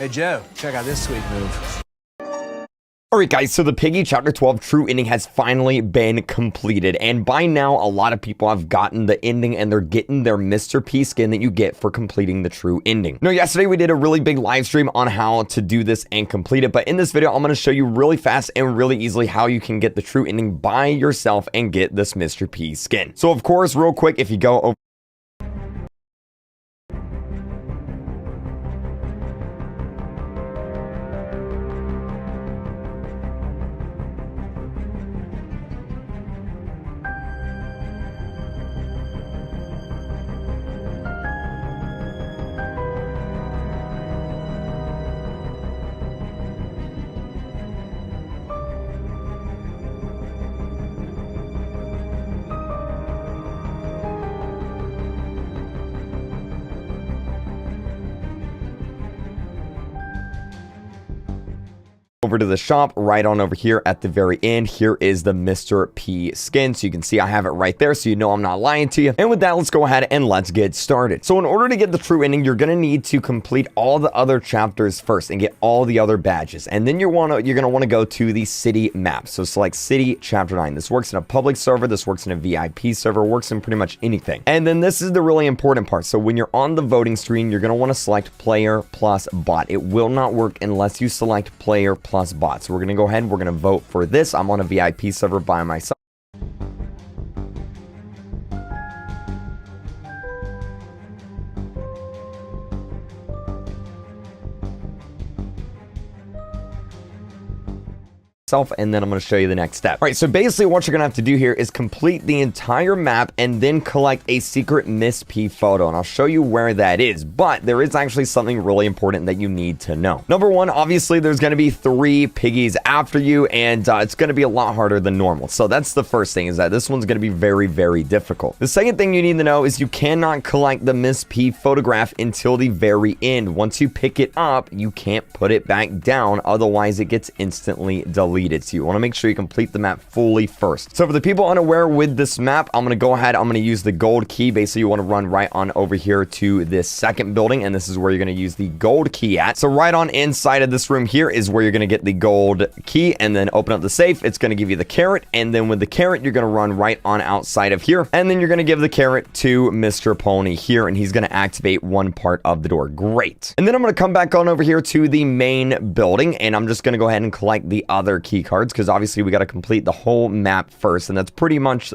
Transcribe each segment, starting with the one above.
Hey, Joe, check out this sweet move. Alright guys, so the Piggy Chapter 12 true ending has finally been completed, and by now a lot of people have gotten the ending and they're getting their Mr. P skin that you get for completing the true ending. Now yesterday we did a really big live stream on how to do this and complete it, but in this video I'm going to show you really fast and really easily how you can get the true ending by yourself and get this Mr. P skin. So of course, real quick, if you go over to the shop, right on over here at the very end, here is the Mr. P skin. So you can see I have it right there, so you know I'm not lying to you. And with that, let's go ahead and let's get started. So in order to get the true ending, you're going to need to complete all the other chapters first and get all the other badges. And then you're going to want to go to the city map. So select city chapter 9. This works in a public server. This works in a VIP server, works in pretty much anything. And then this is the really important part. So when you're on the voting screen, you're going to want to select player plus bot. It will not work unless you select player plus bot. So we're going to go ahead and we're going to vote for this. I'm on a VIP server by myself. And then I'm going to show you the next step. All right, so basically what you're going to have to do here is complete the entire map and then collect a secret Miss P photo, and I'll show you where that is. But there is actually something really important that you need to know. Number one, obviously there's going to be 3 piggies after you, and it's going to be a lot harder than normal. So that's the first thing, is that this one's going to be very, very difficult. The second thing you need to know is you cannot collect the Miss P photograph until the very end. Once you pick it up, you can't put it back down, otherwise it gets instantly deleted. So you want to make sure you complete the map fully first. So for the people unaware with this map, I'm going to go ahead, I'm going to use the gold key. Basically, you want to run right on over here to this second building, and this is where you're going to use the gold key at. So right on inside of this room here is where you're going to get the gold key, and then open up the safe. It's going to give you the carrot, and then with the carrot, you're going to run right on outside of here, and then you're going to give the carrot to Mr. Pony here, and he's going to activate one part of the door. Great. And then I'm going to come back on over here to the main building, and I'm just going to go ahead and collect the other key cards, because obviously we got to complete the whole map first, and that's pretty much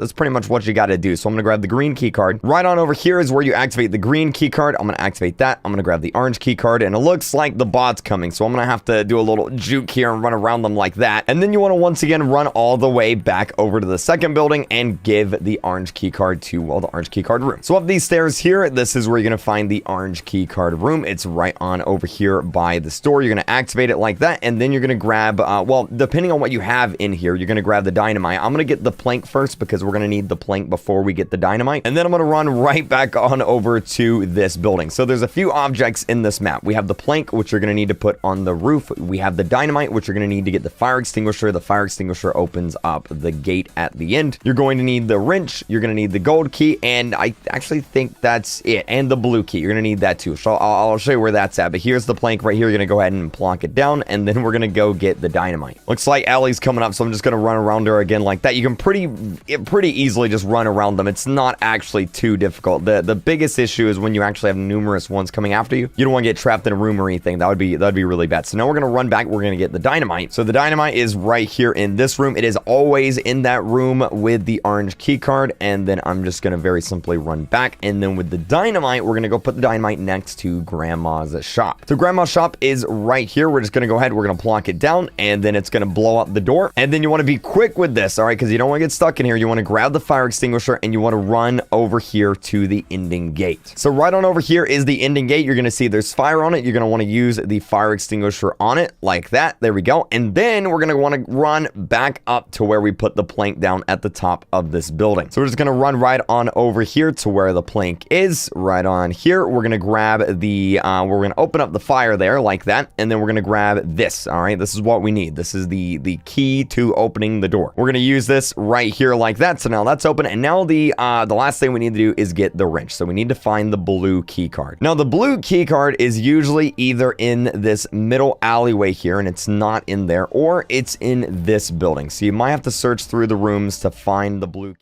what you got to do. So I'm going to grab the green key card. Right on over here is where you activate the green key card. I'm going to activate that. I'm going to grab the orange key card, and it looks like the bot's coming, so I'm going to have to do a little juke here and run around them like that. And then you want to once again run all the way back over to the second building and give the orange key card to, well, the orange key card room. So up these stairs here, this is where you're going to find the orange key card room. It's right on over here by the store. You're going to activate it like that, and then you're going to grab, well, depending on what you have in here, you're going to grab the dynamite. I'm going to get the plank first because we're going to need the plank before we get the dynamite. And then I'm going to run right back on over to this building. So there's a few objects in this map. We have the plank, which you're going to need to put on the roof. We have the dynamite, which you're going to need to get the fire extinguisher. The fire extinguisher opens up the gate at the end. You're going to need the wrench. You're going to need the gold key. And I actually think that's it. And the blue key. You're going to need that too. So I'll show you where that's at. But here's the plank right here. You're going to go ahead and plonk it down. And then we're going to go get the dynamite. Looks like Ellie's coming up, so I'm just going to run around her again like that. You can pretty easily just run around them. It's not actually too difficult. The biggest issue is when you actually have numerous ones coming after you. You don't want to get trapped in a room or anything. That'd be really bad. So now we're going to run back. We're going to get the dynamite. So the dynamite is right here in this room. It is always in that room with the orange key card. And then I'm just going to very simply run back. And then with the dynamite, we're going to go put the dynamite next to Grandma's shop. So Grandma's shop is right here. We're just going to go ahead. We're going to plonk it down, and then it's going to blow up the door. And then you want to be quick with this, all right? Because you don't want to get stuck in here. You want to grab the fire extinguisher, and you want to run over here to the ending gate. So right on over here is the ending gate. You're going to see there's fire on it. You're going to want to use the fire extinguisher on it like that. There we go. And then we're going to want to run back up to where we put the plank down at the top of this building. So we're just going to run right on over here to where the plank is, right on here. We're going to grab the, we're going to open up the fire there like that. And then we're going to grab this, all right? This is what we need. This is the the key to opening the door. We're going to use this right here like that. So now that's open. And now the last thing we need to do is get the wrench. So we need to find the blue key card. Now the blue key card is usually either in this middle alleyway here, and it's not in there, or it's in this building. So you might have to search through the rooms to find the blue